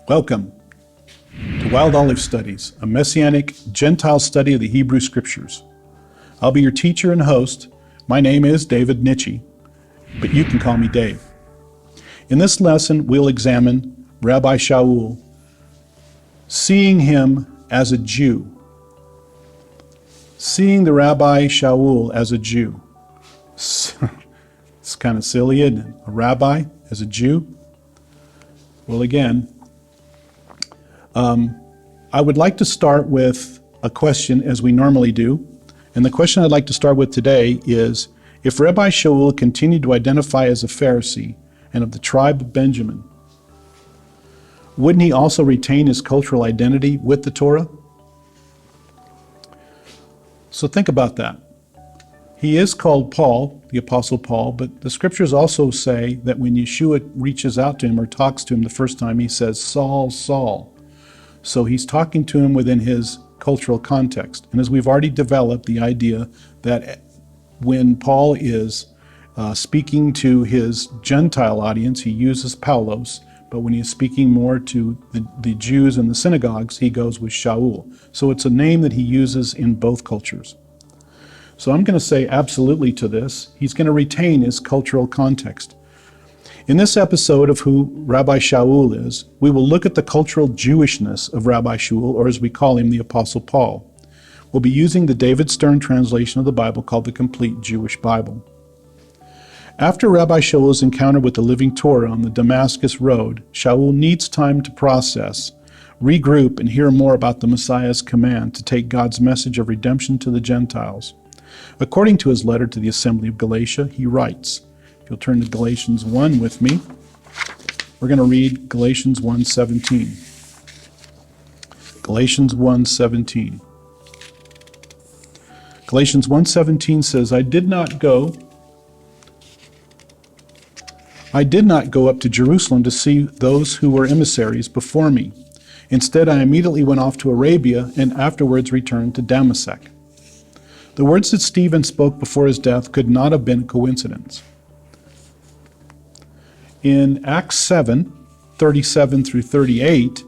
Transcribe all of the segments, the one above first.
Welcome to Wild Olive Studies, a Messianic Gentile study of the Hebrew Scriptures. I'll be your teacher and host. My name is David Nitchie, but you can call me Dave. In this lesson, we'll examine Rabbi Shaul, seeing him as a Jew. Seeing the Rabbi Shaul as a Jew. It's kind of silly, isn't it? A rabbi as a Jew? Well, again, I would like to start with a question, as we normally do. And the question I'd like to start with today is, if Rabbi Shaul continued to identify as a Pharisee and of the tribe of Benjamin, wouldn't he also retain his cultural identity with the Torah? So think about that. He is called Paul, the Apostle Paul, but the scriptures also say that when Yeshua reaches out to him or talks to him the first time, he says, Saul, Saul. So he's talking to him within his cultural context. And as we've already developed the idea that when Paul is speaking to his Gentile audience, he uses Paulos, but when he's speaking more to the Jews in the synagogues, he goes with Shaul. So it's a name that he uses in both cultures. So I'm going to say absolutely to this. He's going to retain his cultural context. In this episode of who Rabbi Shaul is, we will look at the cultural Jewishness of Rabbi Shaul, or as we call him, the Apostle Paul. We'll be using the David Stern translation of the Bible called the Complete Jewish Bible. After Rabbi Shaul's encounter with the living Torah on the Damascus Road, Shaul needs time to process, regroup, and hear more about the Messiah's command to take God's message of redemption to the Gentiles. According to his letter to the assembly of Galatia, he writes, if you'll turn to Galatians 1 with me, we're going to read Galatians 1:17. Galatians 1:17. Galatians 1:17 says, I did not go up to Jerusalem to see those who were emissaries before me. Instead, I immediately went off to Arabia and afterwards returned to Damascus. The words that Stephen spoke before his death could not have been a coincidence. In Acts 7:37 through 38,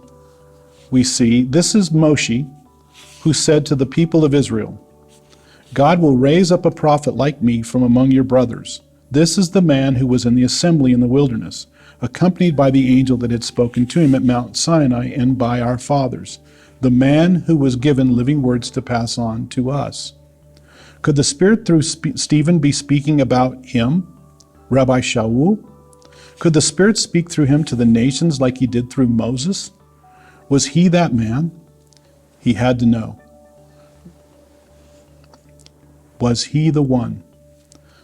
we see, this is Moshe, who said to the people of Israel, God will raise up a prophet like me from among your brothers. This is the man who was in the assembly in the wilderness, accompanied by the angel that had spoken to him at Mount Sinai and by our fathers, the man who was given living words to pass on to us. Could the Spirit through Stephen be speaking about him, Rabbi Shaul? Could the Spirit speak through him to the nations like he did through Moses? Was he that man? He had to know. Was he the one?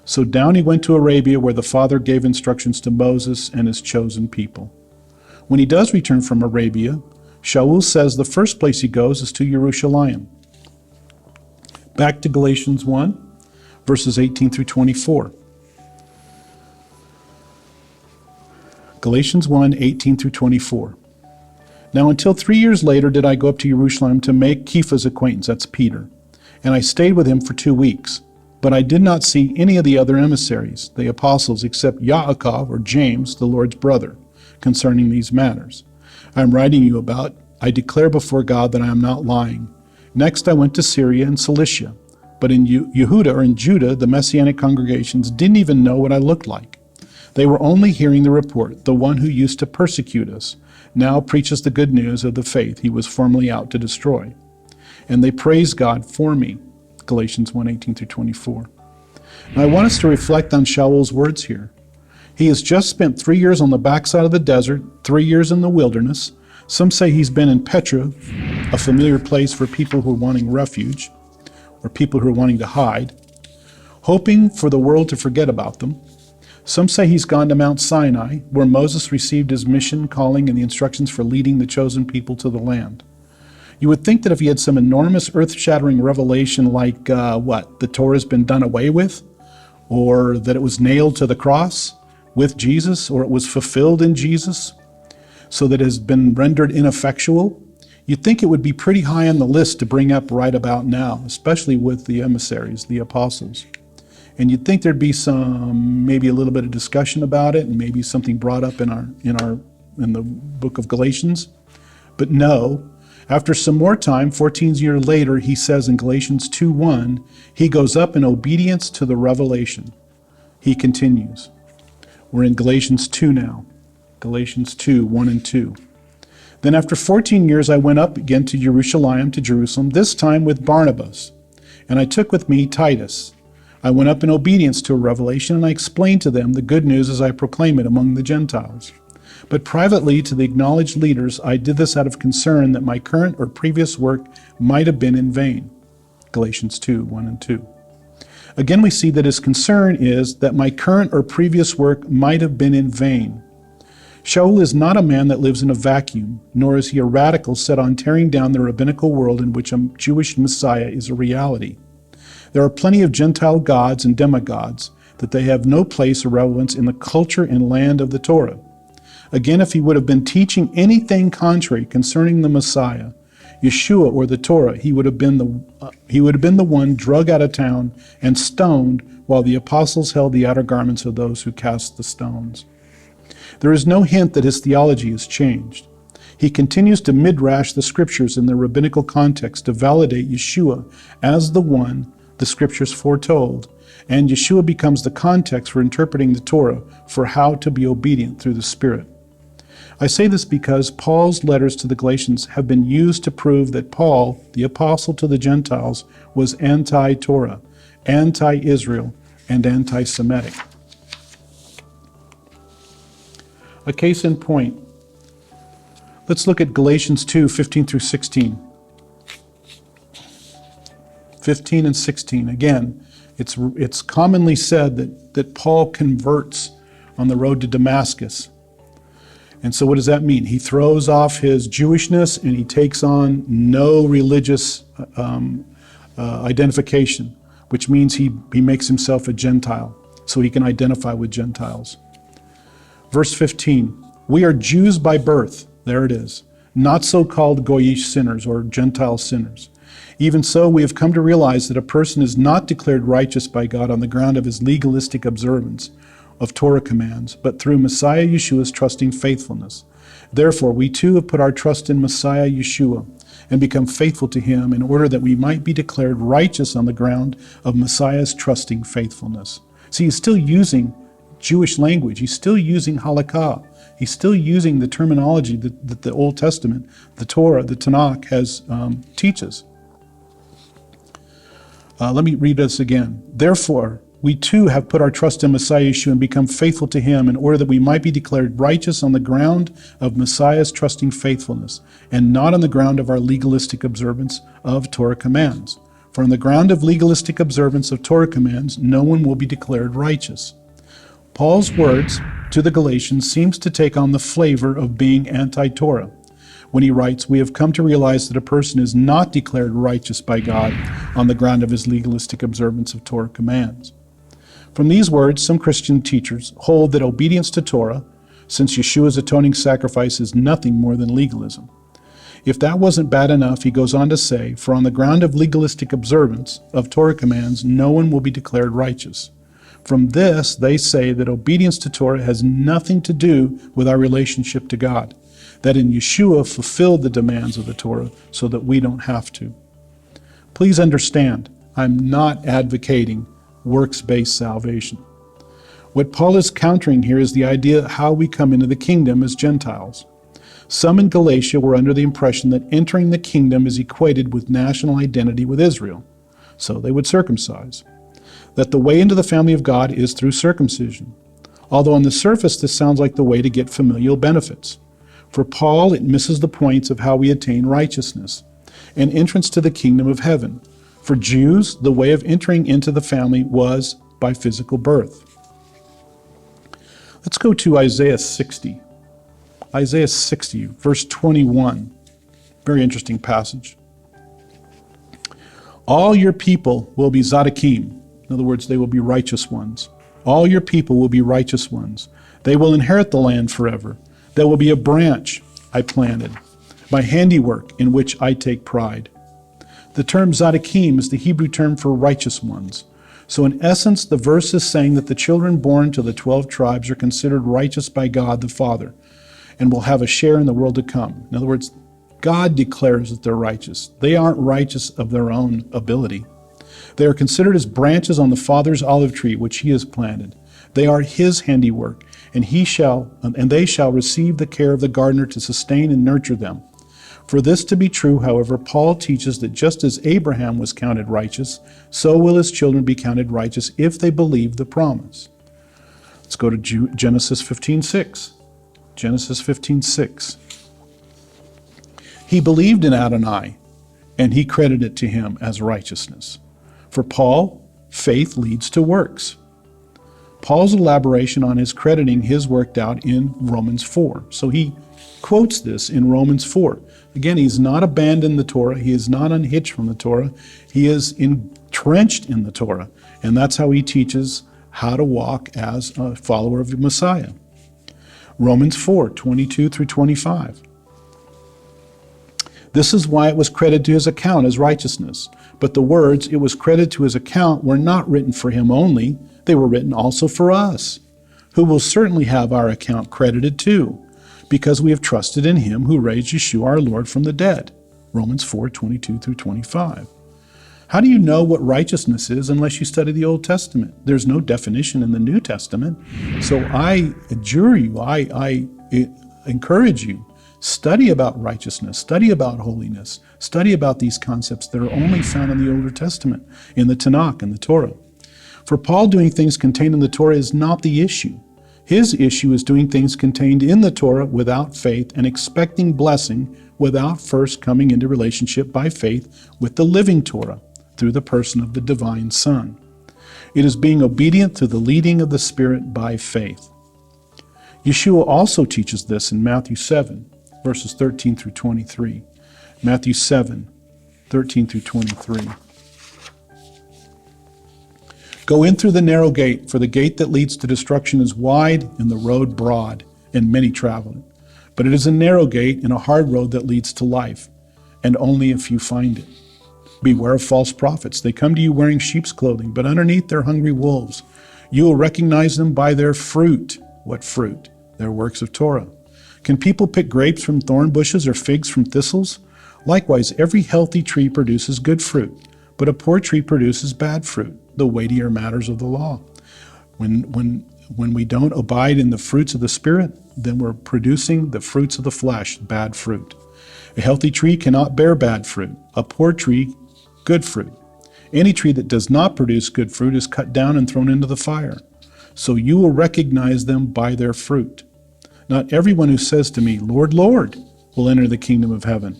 So down he went to Arabia, where the Father gave instructions to Moses and his chosen people. When he does return from Arabia, Shaul says the first place he goes is to Jerusalem. Back to Galatians 1, verses 18 through 24. Galatians 1, 18 through 24. Now until 3 years later did I go up to Jerusalem to make Kepha's acquaintance, that's Peter, and I stayed with him for 2 weeks. But I did not see any of the other emissaries, the apostles, except Yaakov, or James, the Lord's brother, concerning these matters. I am writing you about, I declare before God that I am not lying. Next I went to Syria and Cilicia, but in Yehuda, or in Judah, the Messianic congregations didn't even know what I looked like. They were only hearing the report, the one who used to persecute us now preaches the good news of the faith he was formerly out to destroy. And they praise God for me. Galatians 1:18 through 24. Now I want us to reflect on Shaul's words here. He has just spent 3 years on the backside of the desert, 3 years in the wilderness. Some say he's been in Petra, a familiar place for people who are wanting refuge, or people who are wanting to hide, hoping for the world to forget about them. Some say he's gone to Mount Sinai, where Moses received his mission, calling, and the instructions for leading the chosen people to the land. You would think that if he had some enormous earth-shattering revelation like, the Torah has been done away with, or that it was nailed to the cross with Jesus, or it was fulfilled in Jesus, so that it has been rendered ineffectual, you'd think it would be pretty high on the list to bring up right about now, especially with the emissaries, the apostles. And you'd think there'd be maybe a little bit of discussion about it, and maybe something brought up in our in the book of Galatians. But no, after some more time, 14 years later, he says in Galatians 2:1, he goes up in obedience to the revelation. He continues. We're in Galatians 2 now. Galatians 2:1 and 2. Then after 14 years, I went up again to Jerusalem, this time with Barnabas. And I took with me Titus. I went up in obedience to a revelation, and I explained to them the good news as I proclaim it among the Gentiles. But privately to the acknowledged leaders, I did this out of concern that my current or previous work might have been in vain. Galatians 2:1 and 2. Again, we see that his concern is that my current or previous work might have been in vain. Shaul is not a man that lives in a vacuum, nor is he a radical set on tearing down the rabbinical world in which a Jewish Messiah is a reality. There are plenty of Gentile gods and demigods, that they have no place or relevance in the culture and land of the Torah. Again, if he would have been teaching anything contrary concerning the Messiah, Yeshua, or the Torah, he would have been the one drug out of town and stoned while the apostles held the outer garments of those who cast the stones. There is no hint that his theology has changed. He continues to midrash the scriptures in their rabbinical context to validate Yeshua as the one the scriptures foretold, and Yeshua becomes the context for interpreting the Torah for how to be obedient through the Spirit. I say this because Paul's letters to the Galatians have been used to prove that Paul, the apostle to the Gentiles, was anti-Torah, anti-Israel, and anti-Semitic. A case in point. Let's look at Galatians 2:15 through 16. 15 and 16. Again, it's commonly said that Paul converts on the road to Damascus. And so what does that mean? He throws off his Jewishness and he takes on no religious identification, which means he makes himself a Gentile so he can identify with Gentiles. Verse 15, we are Jews by birth, there it is, not so-called Goyish sinners or Gentile sinners. Even so, we have come to realize that a person is not declared righteous by God on the ground of his legalistic observance of Torah commands, but through Messiah Yeshua's trusting faithfulness. Therefore, we too have put our trust in Messiah Yeshua and become faithful to him in order that we might be declared righteous on the ground of Messiah's trusting faithfulness. See, he's still using Jewish language. He's still using halakha. He's still using the terminology that the Old Testament, the Torah, the Tanakh teaches. Let me read this again. Therefore, we too have put our trust in Messiah Yeshua and become faithful to him in order that we might be declared righteous on the ground of Messiah's trusting faithfulness, and not on the ground of our legalistic observance of Torah commands. For on the ground of legalistic observance of Torah commands, no one will be declared righteous. Paul's words to the Galatians seems to take on the flavor of being anti-Torah when he writes, we have come to realize that a person is not declared righteous by God on the ground of his legalistic observance of Torah commands. From these words, some Christian teachers hold that obedience to Torah, since Yeshua's atoning sacrifice, is nothing more than legalism. If that wasn't bad enough, he goes on to say, for on the ground of legalistic observance of Torah commands, no one will be declared righteous. From this, they say that obedience to Torah has nothing to do with our relationship to God, that in Yeshua fulfilled the demands of the Torah so that we don't have to. Please understand, I'm not advocating works-based salvation. What Paul is countering here is the idea of how we come into the kingdom as Gentiles. Some in Galatia were under the impression that entering the kingdom is equated with national identity with Israel, so they would circumcise. That the way into the family of God is through circumcision, although on the surface this sounds like the way to get familial benefits. For Paul, it misses the points of how we attain righteousness and entrance to the kingdom of heaven. For Jews, the way of entering into the family was by physical birth. Let's go to Isaiah 60. Isaiah 60, verse 21. Very interesting passage. All your people will be Tzaddikim. In other words, they will be righteous ones. All your people will be righteous ones. They will inherit the land forever. There will be a branch I planted, my handiwork in which I take pride. The term Tzaddikim is the Hebrew term for righteous ones. So in essence, the verse is saying that the children born to the 12 tribes are considered righteous by God the Father. and will have a share in the world to come. In other words, God declares that they're righteous. They aren't righteous of their own ability. They are considered as branches on the Father's olive tree, which he has planted. They are his handiwork, and they shall receive the care of the gardener to sustain and nurture them. For this to be true, however, Paul teaches that just as Abraham was counted righteous, so will his children be counted righteous if they believe the promise. Let's go to Genesis 15:6. Genesis 15:6. He believed in Adonai, and he credited it to him as righteousness. For Paul, faith leads to works. Paul's elaboration on his crediting his worked out in Romans 4. So he quotes this in Romans 4. Again, he's not abandoned the Torah. He is not unhitched from the Torah. He is entrenched in the Torah. And that's how he teaches how to walk as a follower of the Messiah. Romans 4:22 through 25. This is why it was credited to his account as righteousness. But the words, it was credited to his account, were not written for him only. They were written also for us, who will certainly have our account credited too, because we have trusted in him who raised Yeshua our Lord from the dead. Romans 4:22 through 25. How do you know what righteousness is unless you study the Old Testament? There's no definition in the New Testament. So I adjure you, I encourage you, study about righteousness, study about holiness, study about these concepts that are only found in the Older Testament, in the Tanakh and the Torah. For Paul, doing things contained in the Torah is not the issue. His issue is doing things contained in the Torah without faith and expecting blessing without first coming into relationship by faith with the living Torah through the person of the divine Son. It is being obedient to the leading of the Spirit by faith. Yeshua also teaches this in Matthew 7, verses 13 through 23. Matthew 7, 13 through 23. Go in through the narrow gate, for the gate that leads to destruction is wide and the road broad, and many travel it. But it is a narrow gate and a hard road that leads to life, and only a few find it. Beware of false prophets. They come to you wearing sheep's clothing, but underneath they're hungry wolves. You will recognize them by their fruit. What fruit? Their works of Torah. Can people pick grapes from thorn bushes or figs from thistles? Likewise, every healthy tree produces good fruit, but a poor tree produces bad fruit, the weightier matters of the law. When we don't abide in the fruits of the Spirit, then we're producing the fruits of the flesh, bad fruit. A healthy tree cannot bear bad fruit. A poor tree, good fruit. Any tree that does not produce good fruit is cut down and thrown into the fire. So you will recognize them by their fruit. Not everyone who says to me, Lord, Lord, will enter the kingdom of heaven.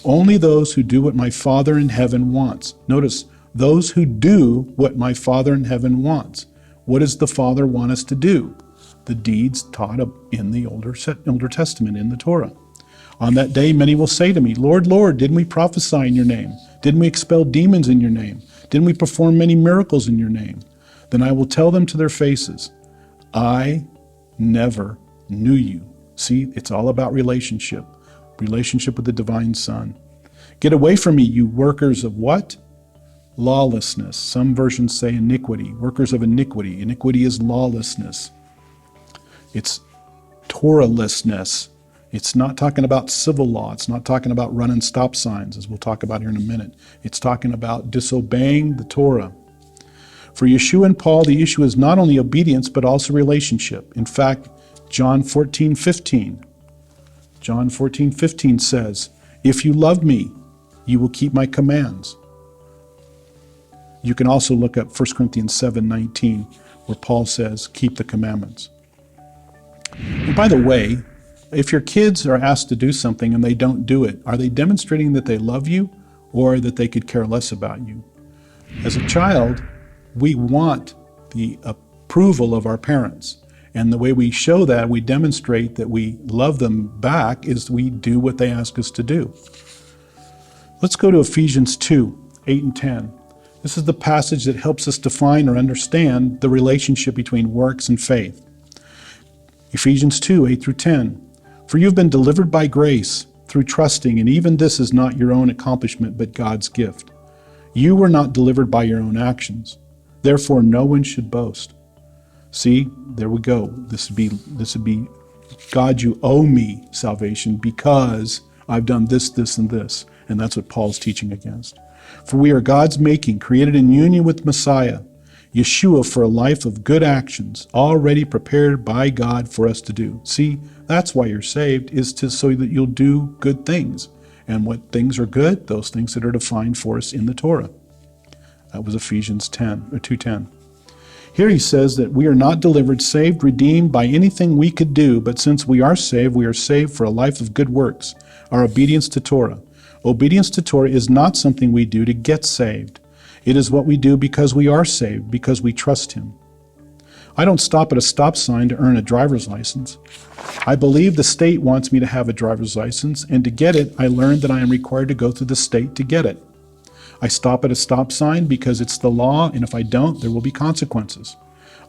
Only those who do what my Father in heaven wants. Notice, those who do what my Father in heaven wants. What does the Father want us to do? The deeds taught in the Older Testament, in the Torah. On that day, many will say to me, Lord, Lord, didn't we prophesy in your name? Didn't we expel demons in your name? Didn't we perform many miracles in your name? Then I will tell them to their faces, I never knew you. See, it's all about relationship with the divine Son. Get away from me, you workers of what? Lawlessness. Some versions say iniquity. Workers of iniquity. Iniquity is lawlessness. It's Torahlessness. It's not talking about civil law. It's not talking about running stop signs, as we'll talk about here in a minute. It's talking about disobeying the Torah. For Yeshua and Paul, the issue is not only obedience, but also relationship. In fact, John 14:15 says, if you love me, you will keep my commands. You can also look up 1 Corinthians 7:19, where Paul says, keep the commandments. And by the way, if your kids are asked to do something and they don't do it, are they demonstrating that they love you or that they could care less about you? As a child, we want the approval of our parents. And the way we show that, we demonstrate that we love them back, is we do what they ask us to do. Let's go to Ephesians 2:8 and 10. This is the passage that helps us define or understand the relationship between works and faith. Ephesians 2:8 through 10. For you have been delivered by grace through trusting, and even this is not your own accomplishment, but God's gift. You were not delivered by your own actions. Therefore, no one should boast. See, there we go. This would be God, you owe me salvation because I've done this, this, and this. And that's what Paul's teaching against. For we are God's making, created in union with Messiah, Yeshua, for a life of good actions, already prepared by God for us to do. See, that's why you're saved, is so that you'll do good things. And what things are good? Those things that are defined for us in the Torah. That was Ephesians 2:10. Here he says that we are not delivered, saved, redeemed by anything we could do, but since we are saved for a life of good works, our obedience to Torah. Obedience to Torah is not something we do to get saved. It is what we do because we are saved, because we trust him. I don't stop at a stop sign to earn a driver's license. I believe the state wants me to have a driver's license, and to get it, I learned that I am required to go through the state to get it. I stop at a stop sign because it's the law, and if I don't, there will be consequences.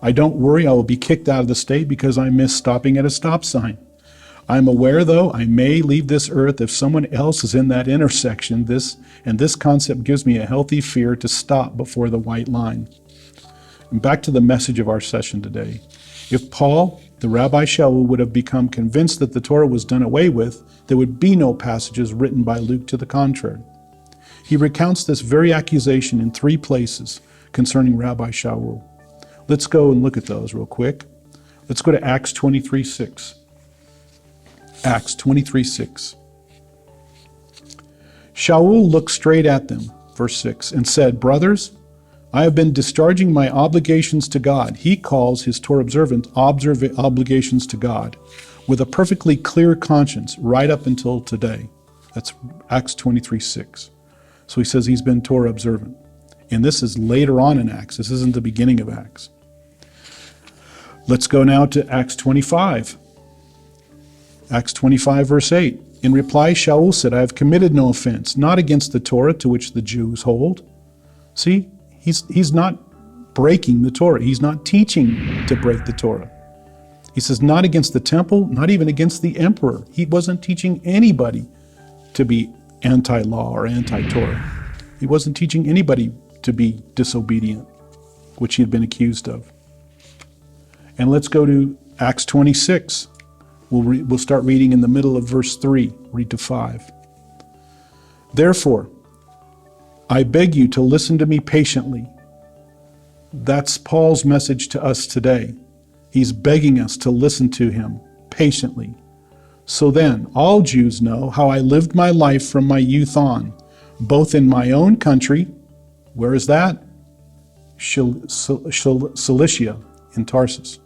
I don't worry I will be kicked out of the state because I missed stopping at a stop sign. I'm aware, though, I may leave this earth if someone else is in that intersection, and this concept gives me a healthy fear to stop before the white line. And back to the message of our session today. If Paul, the Rabbi Shaul, would have become convinced that the Torah was done away with, there would be no passages written by Luke to the contrary. He recounts this very accusation in 3 places concerning Rabbi Shaul. Let's go and look at those real quick. Let's go to Acts 23:6. Acts 23:6. Shaul looked straight at them, verse 6, and said, "Brothers, I have been discharging my obligations to God." He calls his Torah observant obligations to God with a perfectly clear conscience right up until today. That's Acts 23:6. So he says he's been Torah observant. And this is later on in Acts. This isn't the beginning of Acts. Let's go now to Acts 25. Acts 25, verse 8. In reply, Shaul said, "I have committed no offense, not against the Torah to which the Jews hold." See, he's not breaking the Torah. He's not teaching to break the Torah. He says, not against the temple, not even against the emperor. He wasn't teaching anybody to be anti-law or anti-Torah. He wasn't teaching anybody to be disobedient, which he had been accused of. And let's go to Acts 26. We'll start reading in the middle of verse 3, read to 5. Therefore, I beg you to listen to me patiently. That's Paul's message to us today. He's begging us to listen to him patiently. So then, all Jews know how I lived my life from my youth on, both in my own country, where is that? Cilicia, in Tarsus.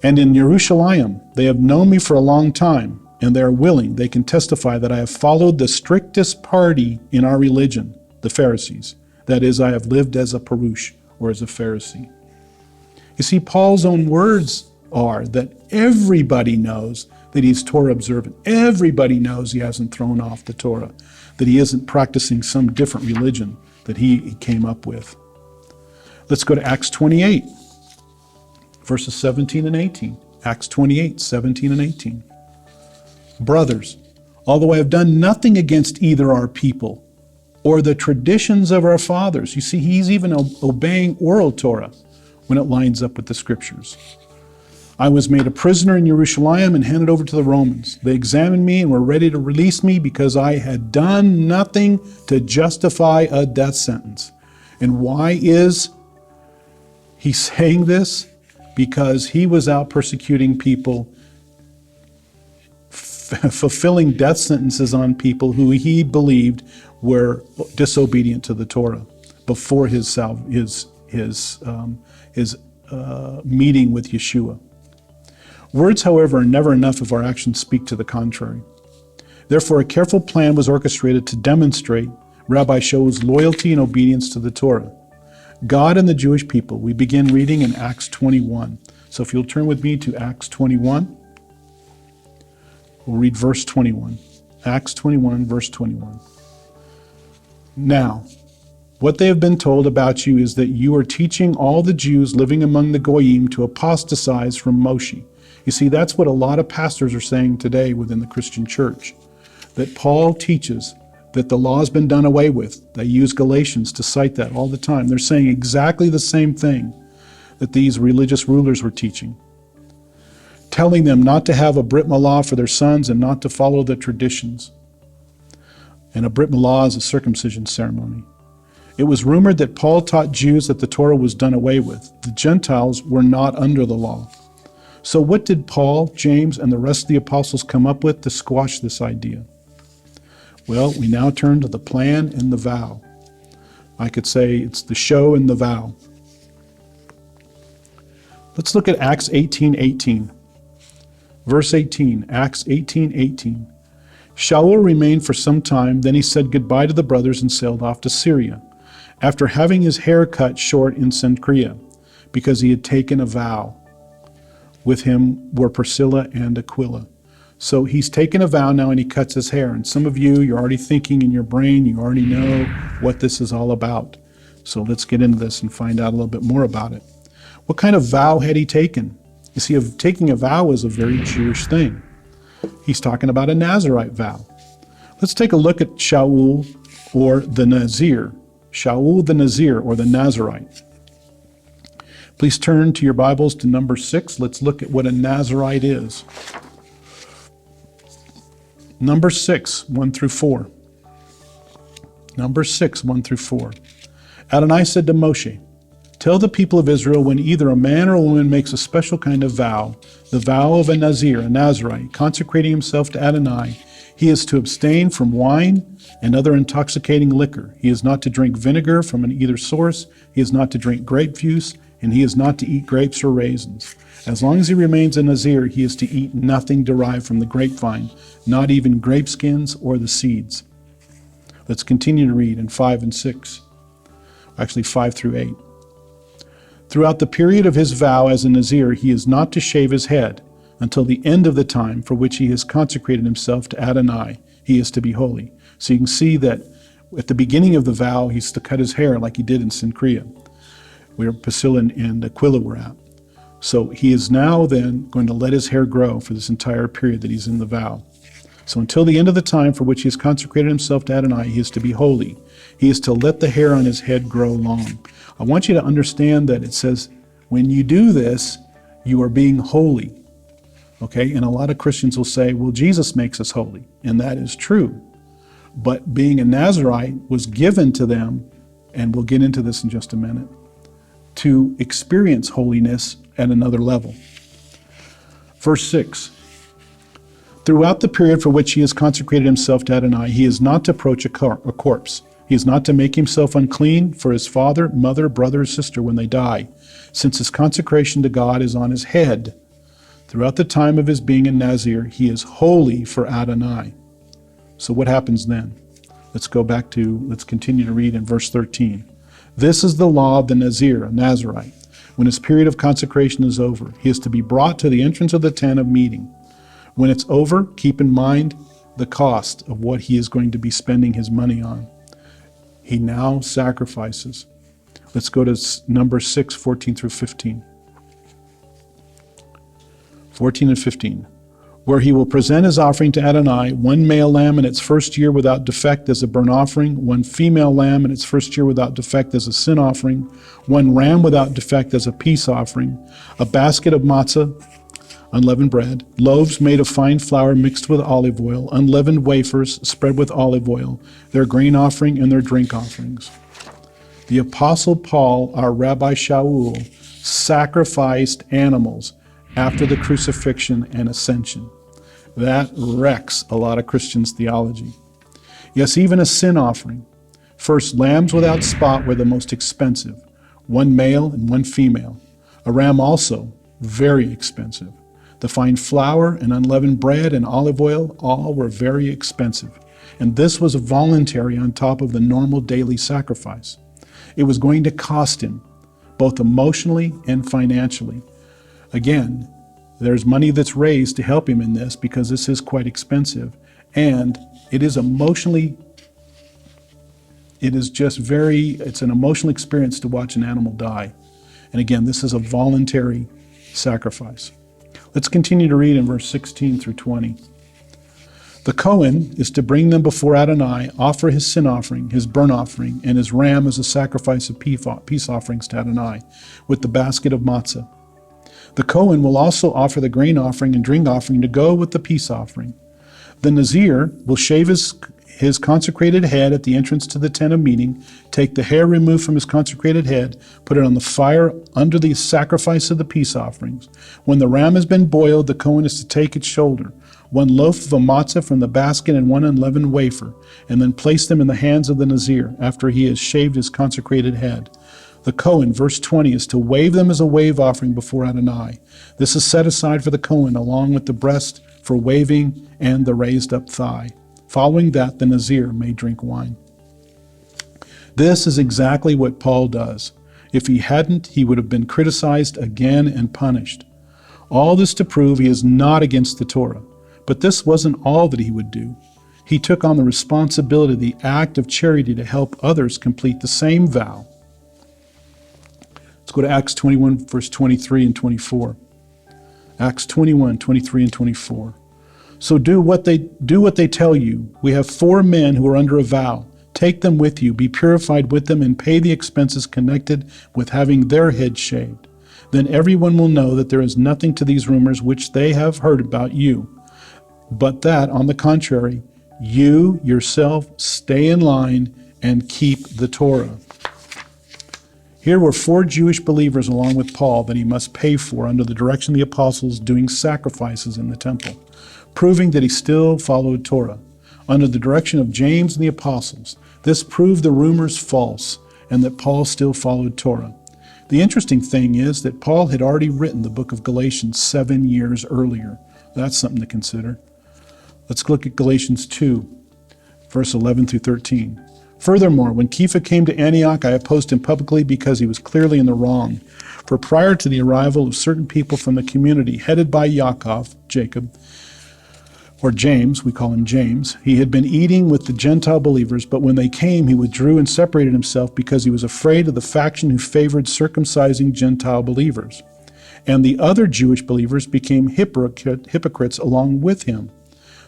And in Jerusalem, they have known me for a long time, and they are willing, they can testify that I have followed the strictest party in our religion, the Pharisees. That is, I have lived as a Parush, or as a Pharisee. You see, Paul's own words are that everybody knows that he's Torah observant. Everybody knows he hasn't thrown off the Torah, that he isn't practicing some different religion that he came up with. Let's go to Acts 28, verses 17 and 18. Acts 28, 17 and 18. Brothers, although I have done nothing against either our people or the traditions of our fathers. You see, he's even obeying oral Torah when it lines up with the scriptures. I was made a prisoner in Jerusalem and handed over to the Romans. They examined me and were ready to release me because I had done nothing to justify a death sentence. And why is he saying this? Because he was out persecuting people, fulfilling death sentences on people who he believed were disobedient to the Torah before his meeting with Yeshua. Words, however, are never enough if our actions speak to the contrary. Therefore, a careful plan was orchestrated to demonstrate Rabbi Shaul's loyalty and obedience to the Torah. God and the Jewish people. We begin reading in Acts 21. So if you'll turn with me to Acts 21, we'll read verse 21. Acts 21, verse 21. Now, what they have been told about you is that you are teaching all the Jews living among the Goyim to apostatize from Moshe. You see, that's what a lot of pastors are saying today within the Christian church, that Paul teaches that the law has been done away with. They use Galatians to cite that all the time. They're saying exactly the same thing that these religious rulers were teaching. telling them not to have a Brit Milah for their sons and not to follow the traditions. And a Brit Milah is a circumcision ceremony. It was rumored that Paul taught Jews that the Torah was done away with. The Gentiles were not under the law. So what did Paul, James, and the rest of the apostles come up with to squash this idea? Well, we now turn to the plan and the vow. I could say it's the show and the vow. Let's look at Acts 18:18. Verse 18, Acts 18:18. Shaul remained for some time, then he said goodbye to the brothers and sailed off to Syria, after having his hair cut short in Cenchrea, because he had taken a vow. With him were Priscilla and Aquila. So he's taken a vow now and he cuts his hair. And some of you, you're already thinking in your brain, you already know what this is all about. So let's get into this and find out a little bit more about it. What kind of vow had he taken? You see, taking a vow is a very Jewish thing. He's talking about a Nazirite vow. Let's take a look at Shaul or the Nazir. Shaul the Nazir or the Nazirite. Please turn to your Bibles to number 6. Let's look at what a Nazirite is. Number 6, 1 through 4. Number 6, 1 through 4. Adonai said to Moshe, tell the people of Israel when either a man or a woman makes a special kind of vow, the vow of a Nazir, a Nazirite, consecrating himself to Adonai, he is to abstain from wine and other intoxicating liquor. He is not to drink vinegar from either source. He is not to drink grape juice, and he is not to eat grapes or raisins. As long as he remains a Nazir, he is to eat nothing derived from the grapevine, not even grape skins or the seeds. Let's continue to read in 5 and 6. Actually, 5 through 8. Throughout the period of his vow as a Nazir, he is not to shave his head until the end of the time for which he has consecrated himself to Adonai. He is to be holy. So you can see that at the beginning of the vow, he's to cut his hair like he did in Cenchrea, where Priscilla and Aquila were at. So he is now then going to let his hair grow for this entire period that he's in the vow. So until the end of the time for which he has consecrated himself to Adonai, he is to be holy. He is to let the hair on his head grow long. I want you to understand that it says, when you do this, you are being holy. Okay, and a lot of Christians will say, well, Jesus makes us holy, and that is true. But being a Nazirite was given to them, and we'll get into this in just a minute, to experience holiness at another level. Verse 6. Throughout the period for which he has consecrated himself to Adonai, he is not to approach a corpse. He is not to make himself unclean for his father, mother, brother, or sister when they die, since his consecration to God is on his head. Throughout the time of his being a Nazir, he is holy for Adonai. So what happens then? Let's continue to read in verse 13. This is the law of the Nazir, a Nazirite. When his period of consecration is over, he is to be brought to the entrance of the tent of meeting. When it's over, keep in mind the cost of what he is going to be spending his money on. He now sacrifices. Let's go to number 6, 14 through 15. 14 and 15. Where he will present his offering to Adonai, one male lamb in its first year without defect as a burnt offering, one female lamb in its first year without defect as a sin offering, one ram without defect as a peace offering, a basket of matzah, unleavened bread, loaves made of fine flour mixed with olive oil, unleavened wafers spread with olive oil, their grain offering and their drink offerings. The Apostle Paul, our Rabbi Shaul, sacrificed animals after the crucifixion and ascension. That wrecks a lot of Christians' theology. Yes, even a sin offering. First, lambs without spot were the most expensive, one male and one female. A ram also, very expensive. The fine flour and unleavened bread and olive oil, all were very expensive. And this was voluntary on top of the normal daily sacrifice. It was going to cost him, both emotionally and financially. Again, there's money that's raised to help him in this because this is quite expensive. And it is emotionally, it's an emotional experience to watch an animal die. And again, this is a voluntary sacrifice. Let's continue to read in verse 16 through 20. The Cohen is to bring them before Adonai, offer his sin offering, his burnt offering, and his ram as a sacrifice of peace offerings to Adonai, with the basket of matzah. The Cohen will also offer the grain offering and drink offering to go with the peace offering. The Nazir will shave his consecrated head at the entrance to the tent of meeting, take the hair removed from his consecrated head, put it on the fire under the sacrifice of the peace offerings. When the ram has been boiled, the Cohen is to take its shoulder, one loaf of a matzah from the basket and one unleavened wafer, and then place them in the hands of the Nazir after he has shaved his consecrated head. The Cohen, verse 20, is to wave them as a wave offering before Adonai. This is set aside for the Cohen along with the breast for waving and the raised up thigh. Following that, the Nazir may drink wine. This is exactly what Paul does. If he hadn't, he would have been criticized again and punished. All this to prove he is not against the Torah. But this wasn't all that he would do. He took on the responsibility, the act of charity to help others complete the same vow. Let's go to Acts 21, verse 23 and 24. Acts 21, 23 and 24. So do what they tell you. We have 4 men who are under a vow. Take them with you, be purified with them, and pay the expenses connected with having their heads shaved. Then everyone will know that there is nothing to these rumors which they have heard about you, but that, on the contrary, you yourself stay in line and keep the Torah. Here were 4 Jewish believers along with Paul that he must pay for under the direction of the apostles doing sacrifices in the temple, proving that he still followed Torah. Under the direction of James and the apostles, this proved the rumors false and that Paul still followed Torah. The interesting thing is that Paul had already written the book of Galatians 7 years earlier. That's something to consider. Let's look at Galatians 2, verse 11 through 13. Furthermore, when Kepha came to Antioch, I opposed him publicly because he was clearly in the wrong. For prior to the arrival of certain people from the community, headed by Jacob, or James, we call him James, he had been eating with the Gentile believers, but when they came, he withdrew and separated himself because he was afraid of the faction who favored circumcising Gentile believers. And the other Jewish believers became hypocrites along with him,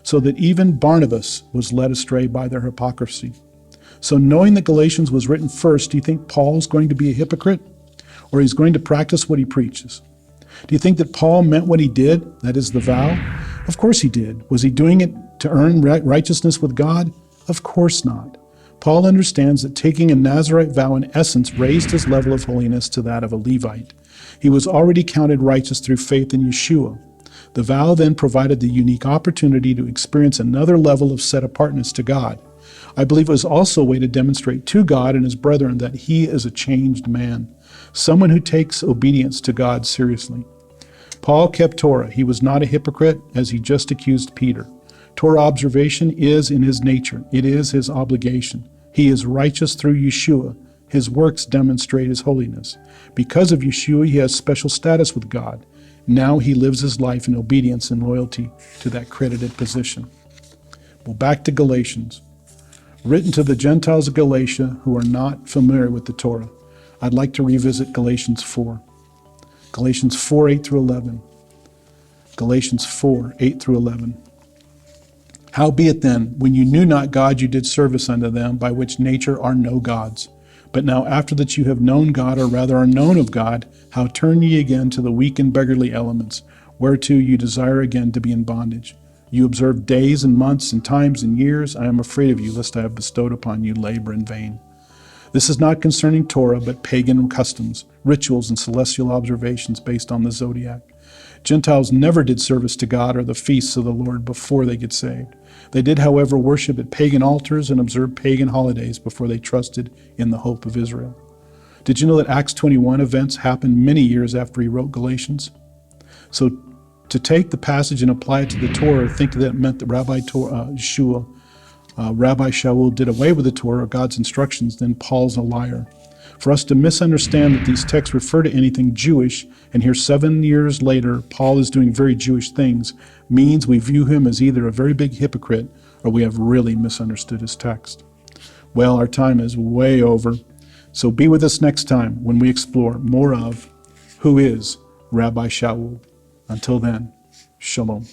so that even Barnabas was led astray by their hypocrisy. So knowing that Galatians was written first, do you think Paul's going to be a hypocrite? Or he's going to practice what he preaches? Do you think that Paul meant what he did, that is the vow? Of course he did. Was he doing it to earn righteousness with God? Of course not. Paul understands that taking a Nazirite vow in essence raised his level of holiness to that of a Levite. He was already counted righteous through faith in Yeshua. The vow then provided the unique opportunity to experience another level of set-apartness to God. I believe it was also a way to demonstrate to God and his brethren that he is a changed man, someone who takes obedience to God seriously. Paul kept Torah. He was not a hypocrite, as he just accused Peter. Torah observation is in his nature. It is his obligation. He is righteous through Yeshua. His works demonstrate his holiness. Because of Yeshua, he has special status with God. Now he lives his life in obedience and loyalty to that credited position. Well, back to Galatians. Written to the Gentiles of Galatia who are not familiar with the Torah. I'd like to revisit Galatians 4. Galatians 4, 8 through 11. Galatians 4, 8 through 11. Howbeit then, when you knew not God, you did service unto them, by which nature are no gods. But now after that you have known God, or rather are known of God, how turn ye again to the weak and beggarly elements, whereto you desire again to be in bondage? You observe days and months and times and years. I am afraid of you, lest I have bestowed upon you labor in vain. This is not concerning Torah, but pagan customs, rituals, and celestial observations based on the zodiac. Gentiles never did service to God or the feasts of the Lord before they get saved. They did, however, worship at pagan altars and observe pagan holidays before they trusted in the hope of Israel. Did you know that Acts 21 events happened many years after he wrote Galatians? So to take the passage and apply it to the Torah, think that it meant that Rabbi Shaul did away with the Torah, or God's instructions, then Paul's a liar. For us to misunderstand that these texts refer to anything Jewish, and here 7 years later Paul is doing very Jewish things, means we view him as either a very big hypocrite or we have really misunderstood his text. Well, our time is way over, so be with us next time when we explore more of who is Rabbi Shaul. Until then, shalom.